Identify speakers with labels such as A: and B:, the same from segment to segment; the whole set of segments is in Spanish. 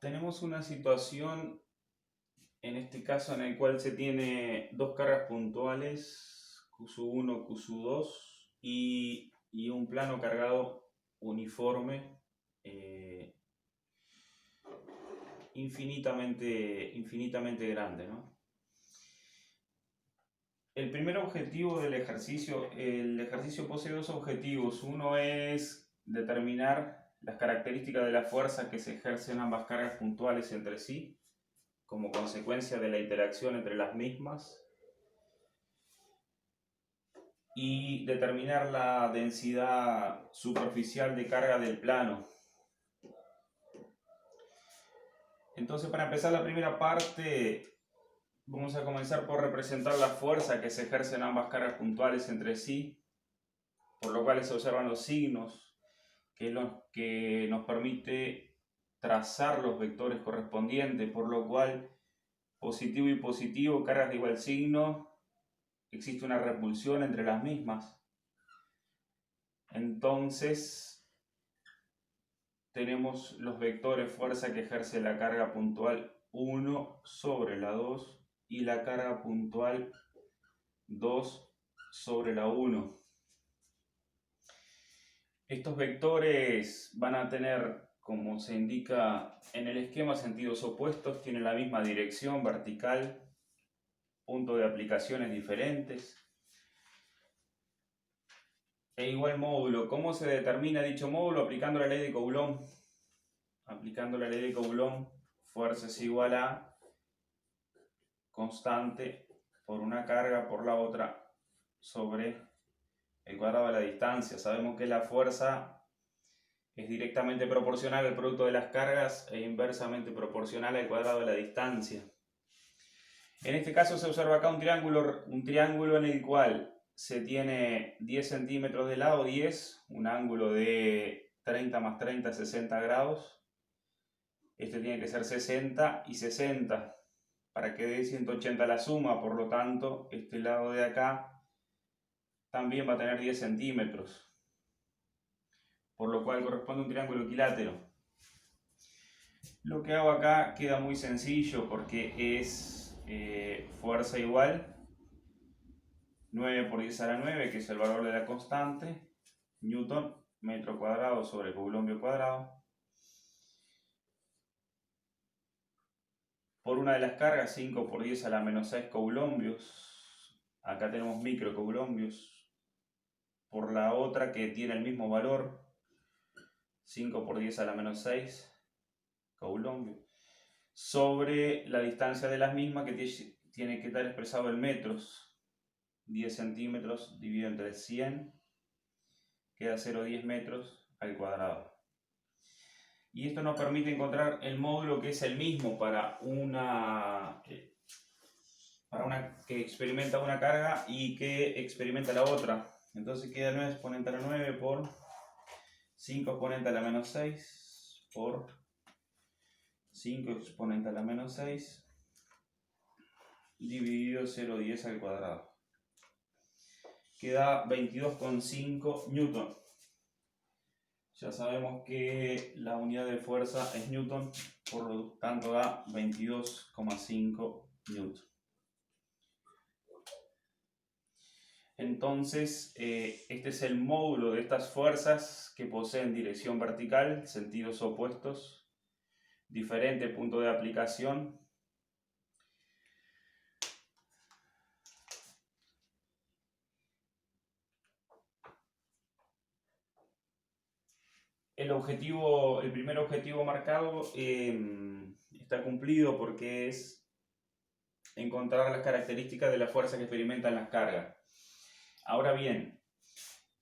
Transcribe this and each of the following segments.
A: tenemos una situación, en este caso, en el cual se tiene dos cargas puntuales, Q1, Q2, y un plano cargado uniforme, eh, infinitamente grande, ¿no? El primer objetivo del ejercicio, el ejercicio posee dos objetivos. Uno es determinar las características de la fuerza que se ejercen ambas cargas puntuales entre sí, como consecuencia de la interacción entre las mismas, y determinar la densidad superficial de carga del plano. Entonces, para empezar la primera parte, vamos a comenzar por representar la fuerza que se ejercen ambas cargas puntuales entre sí, por lo cual se observan los signos, que es lo que nos permite trazar los vectores correspondientes, por lo cual positivo y positivo, cargas de igual signo, existe una repulsión entre las mismas. Entonces tenemos los vectores fuerza que ejerce la carga puntual 1 sobre la 2 y la carga puntual 2 sobre la 1. Estos vectores van a tener, como se indica en el esquema, sentidos opuestos, tienen la misma dirección vertical, punto de aplicaciones diferentes e igual módulo. ¿Cómo se determina dicho módulo? Aplicando la ley de Coulomb. Aplicando la ley de Coulomb, fuerza es igual a constante por una carga por la otra sobre el cuadrado de la distancia. Sabemos que la fuerza es directamente proporcional al producto de las cargas e inversamente proporcional al cuadrado de la distancia. En este caso se observa acá un triángulo en el cual se tiene 10 centímetros de lado, 10, un ángulo de 30 más 30, 60 grados. Este tiene que ser 60 y 60 para que dé 180 la suma, por lo tanto este lado de acá también va a tener 10 centímetros, por lo cual corresponde a un triángulo equilátero. Lo que hago acá queda muy sencillo porque es fuerza igual 9 por 10 a la 9, que es el valor de la constante, Newton, metro cuadrado sobre coulombio cuadrado, por una de las cargas 5 por 10 a la menos 6 coulombios, acá tenemos microcoulombios, por la otra que tiene el mismo valor, 5 por 10 a la menos 6 coulombios, sobre la distancia de las mismas que tiene que estar expresado en metros, 10 centímetros dividido entre 100, queda 0,10 metros al cuadrado. Y esto nos permite encontrar el módulo que es el mismo para una que experimenta una carga y que experimenta la otra. Entonces queda 9 exponente a la 9 por 5 exponente a la menos 6 por 5 exponente a la menos 6 dividido 0,10 al cuadrado. Queda 22,5 newton. Ya sabemos que la unidad de fuerza es newton, por lo tanto da 22,5 newton. Entonces, este es el módulo de estas fuerzas que poseen dirección vertical, sentidos opuestos, diferente punto de aplicación. El primer objetivo marcado está cumplido porque es encontrar las características de la fuerza que experimentan las cargas. Ahora bien,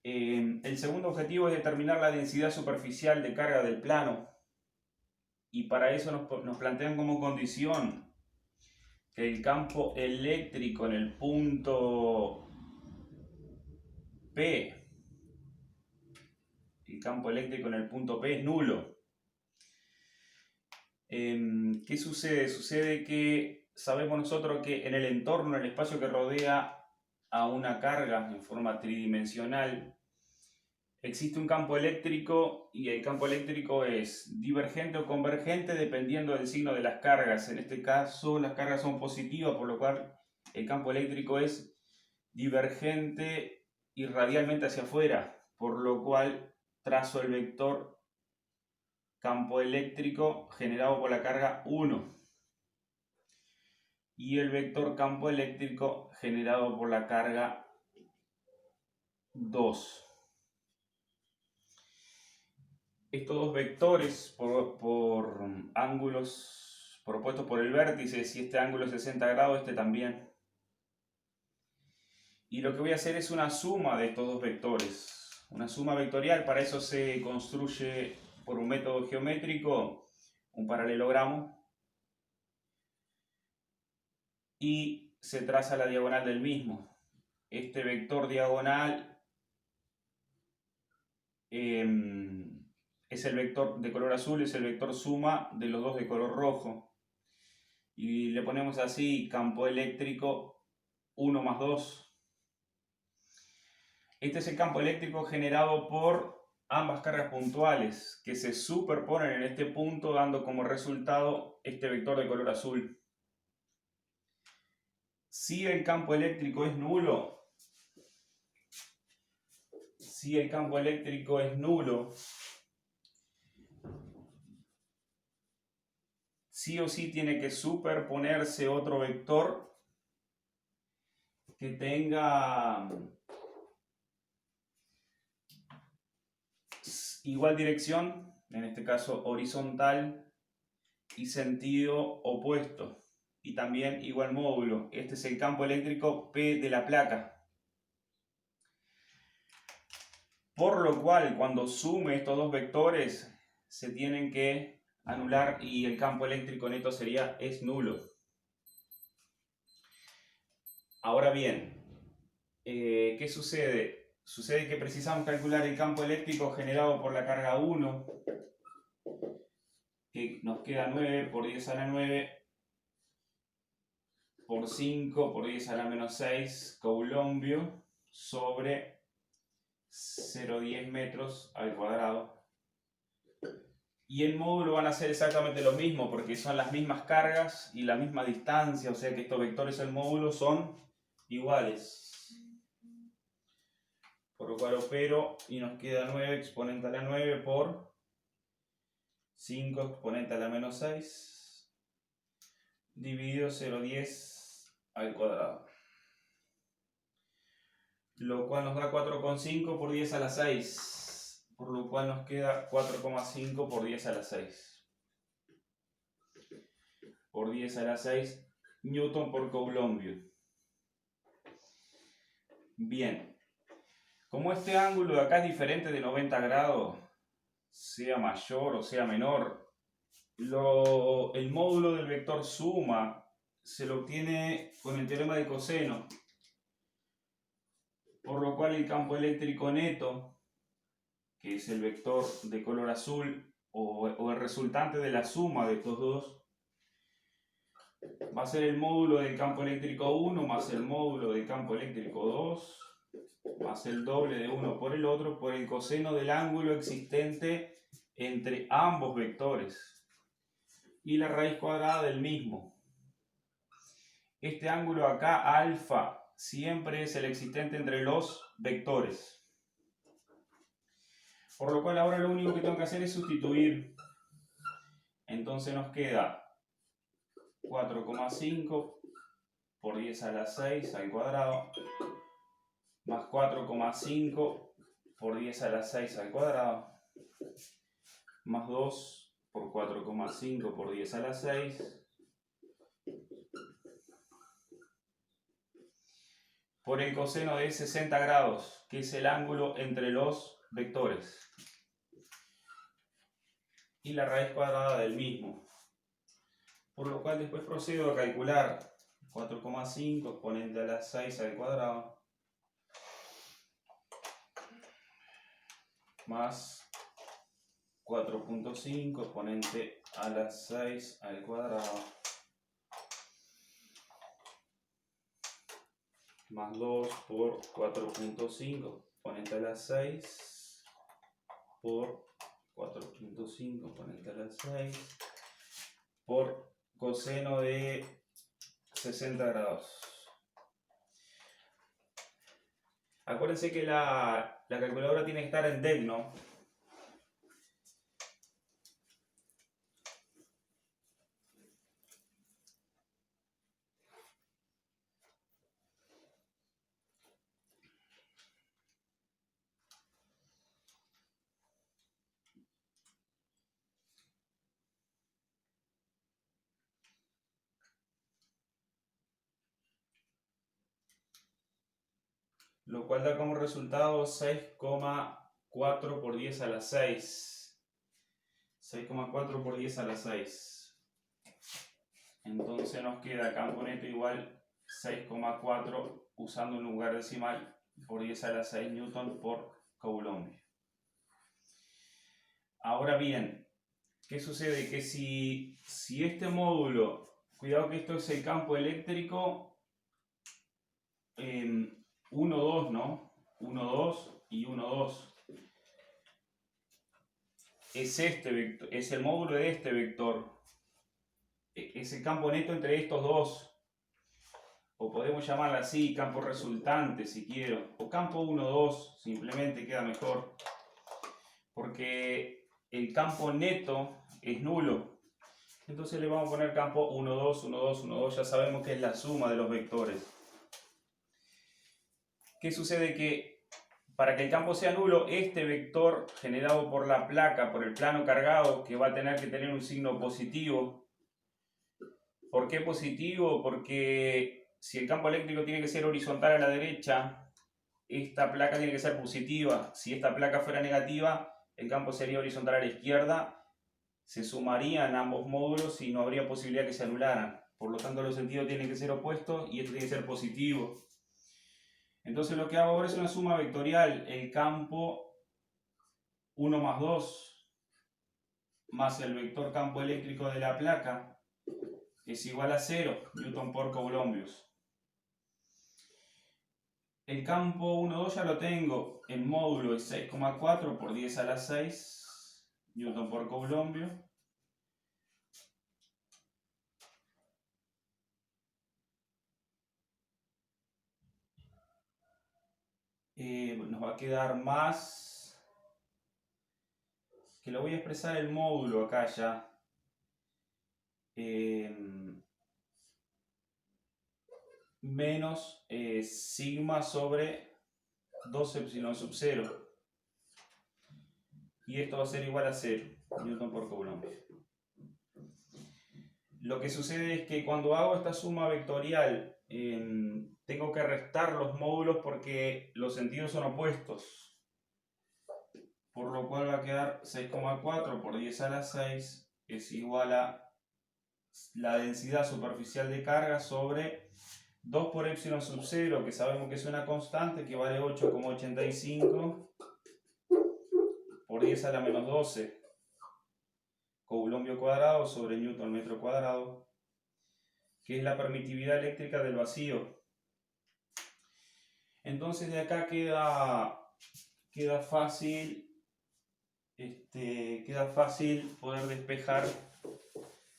A: el segundo objetivo es determinar la densidad superficial de carga del plano, y para eso nos plantean como condición que el campo eléctrico en el punto P, es nulo. ¿Qué sucede? Sucede que sabemos nosotros que en el entorno, en el espacio que rodea a una carga en forma tridimensional, existe un campo eléctrico y el campo eléctrico es divergente o convergente dependiendo del signo de las cargas. En este caso las cargas son positivas, por lo cual el campo eléctrico es divergente y radialmente hacia afuera, por lo cual trazo el vector campo eléctrico generado por la carga 1 y el vector campo eléctrico generado por la carga 2. Estos dos vectores por ángulos propuestos por el vértice, si este ángulo es 60 grados, este también. Y lo que voy a hacer es una suma de estos dos vectores, una suma vectorial. Para eso se construye por un método geométrico un paralelogramo y se traza la diagonal del mismo. Este vector diagonal es el vector de color azul, es el vector suma de los dos de color rojo. Y le ponemos así campo eléctrico 1 más 2. Este es el campo eléctrico generado por ambas cargas puntuales que se superponen en este punto, dando como resultado este vector de color azul. Si el campo eléctrico es nulo, sí o sí tiene que superponerse otro vector que tenga igual dirección, en este caso horizontal, y sentido opuesto, y también igual módulo. Este es el campo eléctrico P de la placa. Por lo cual, cuando sume estos dos vectores, se tienen que anular y el campo eléctrico neto es nulo. Ahora bien, ¿qué sucede? Sucede que precisamos calcular el campo eléctrico generado por la carga 1, que nos queda 9 por 10 a la 9 por 5 por 10 a la menos 6 coulombio sobre 0,10 metros al cuadrado. Y el módulo van a ser exactamente lo mismo porque son las mismas cargas y la misma distancia, o sea que estos vectores del módulo son iguales. Por lo cual opero y nos queda 9 exponente a la 9 por 5 exponente a la menos 6 dividido 0,10 al cuadrado. Lo cual nos da 4,5 por 10 a la 6. Por lo cual nos queda 4,5 por 10 a la 6. Por 10 a la 6 Newton por coulombio. Bien. Como este ángulo de acá es diferente de 90 grados, sea mayor o sea menor, el módulo del vector suma se lo obtiene con el teorema de coseno, por lo cual el campo eléctrico neto, que es el vector de color azul o el resultante de la suma de estos dos, va a ser el módulo del campo eléctrico 1 más el módulo del campo eléctrico 2 más el doble de uno por el otro por el coseno del ángulo existente entre ambos vectores y la raíz cuadrada del mismo. Este ángulo acá, alfa, siempre es el existente entre los vectores. Por lo cual ahora lo único que tengo que hacer es sustituir. Entonces nos queda 4,5 por 10 a la 6 al cuadrado más 4,5 por 10 a la 6 al cuadrado más 2 por 4,5 por 10 a la 6 por el coseno de 60 grados, que es el ángulo entre los vectores, y la raíz cuadrada del mismo. Por lo cual después procedo a calcular 4,5 exponente a la 6 al cuadrado más 4,5 exponente a la 6 al cuadrado más 2 por 4,5 exponente a la 6 por 4.5, ponete a la 6, por coseno de 60 grados. Acuérdense que la calculadora tiene que estar en DEC, ¿no? Lo cual da como resultado 6,4 por 10 a la 6. 6,4 por 10 a la 6. Entonces nos queda campo neto igual 6,4 usando un lugar decimal por 10 a la 6 newton por coulomb. Ahora bien, ¿qué sucede? Que si este módulo, cuidado que esto es el campo eléctrico 1, 2, ¿no? 1, 2 y 1, 2. Es este vector, es el módulo de este vector. Es el campo neto entre estos dos. O podemos llamarla así, campo resultante si quiero. O campo 1, 2, simplemente queda mejor. Porque el campo neto es nulo. Entonces le vamos a poner campo 1, 2, 1, 2, 1, 2. Ya sabemos que es la suma de los vectores. ¿Qué sucede? Que para que el campo sea nulo, este vector generado por la placa, por el plano cargado, que va a tener que tener un signo positivo. ¿Por qué positivo? Porque si el campo eléctrico tiene que ser horizontal a la derecha, esta placa tiene que ser positiva. Si esta placa fuera negativa, el campo sería horizontal a la izquierda. Se sumarían ambos módulos y no habría posibilidad que se anularan. Por lo tanto, los sentidos tienen que ser opuestos y esto tiene que ser positivo. Entonces lo que hago ahora es una suma vectorial. El campo 1 más 2 más el vector campo eléctrico de la placa es igual a 0 newton por coulombios. El campo 1, 2 ya lo tengo. El módulo es 6,4 por 10 a la 6 newton por coulombio. Nos va a quedar más, que lo voy a expresar el módulo acá ya, menos sigma sobre 2 epsilon sub 0, y esto va a ser igual a 0 newton por coulomb. Lo que sucede es que cuando hago esta suma vectorial tengo que restar los módulos porque los sentidos son opuestos, por lo cual va a quedar 6,4 por 10 a la 6 es igual a la densidad superficial de carga sobre 2 por epsilon sub 0, que sabemos que es una constante, que vale 8,85 por 10 a la menos 12 coulombio cuadrado sobre newton metro cuadrado, que es la permitividad eléctrica del vacío. Entonces de acá queda fácil poder despejar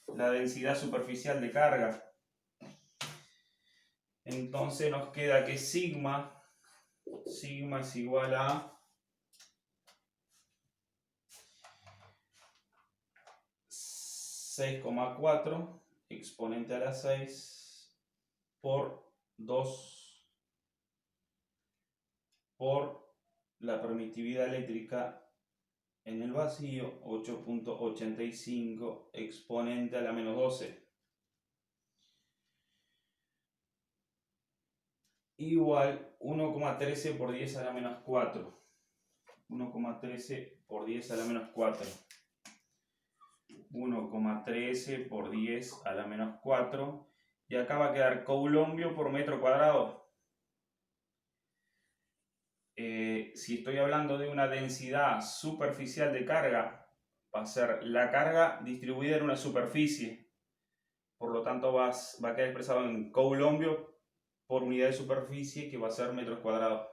A: la densidad superficial de carga. Entonces nos queda que sigma es igual a 6,4 exponente a la 6 por 2 por la permitividad eléctrica en el vacío, 8,85 exponente a la menos 12. Igual 1,13 por 10 a la menos 4. 1,13 por 10 a la menos 4. 1,13 por 10 a la menos 4. Y acá va a quedar coulombio por metro cuadrado. Si estoy hablando de una densidad superficial de carga, va a ser la carga distribuida en una superficie. Por lo tanto va a quedar expresado en coulombio por unidad de superficie, que va a ser metros cuadrados.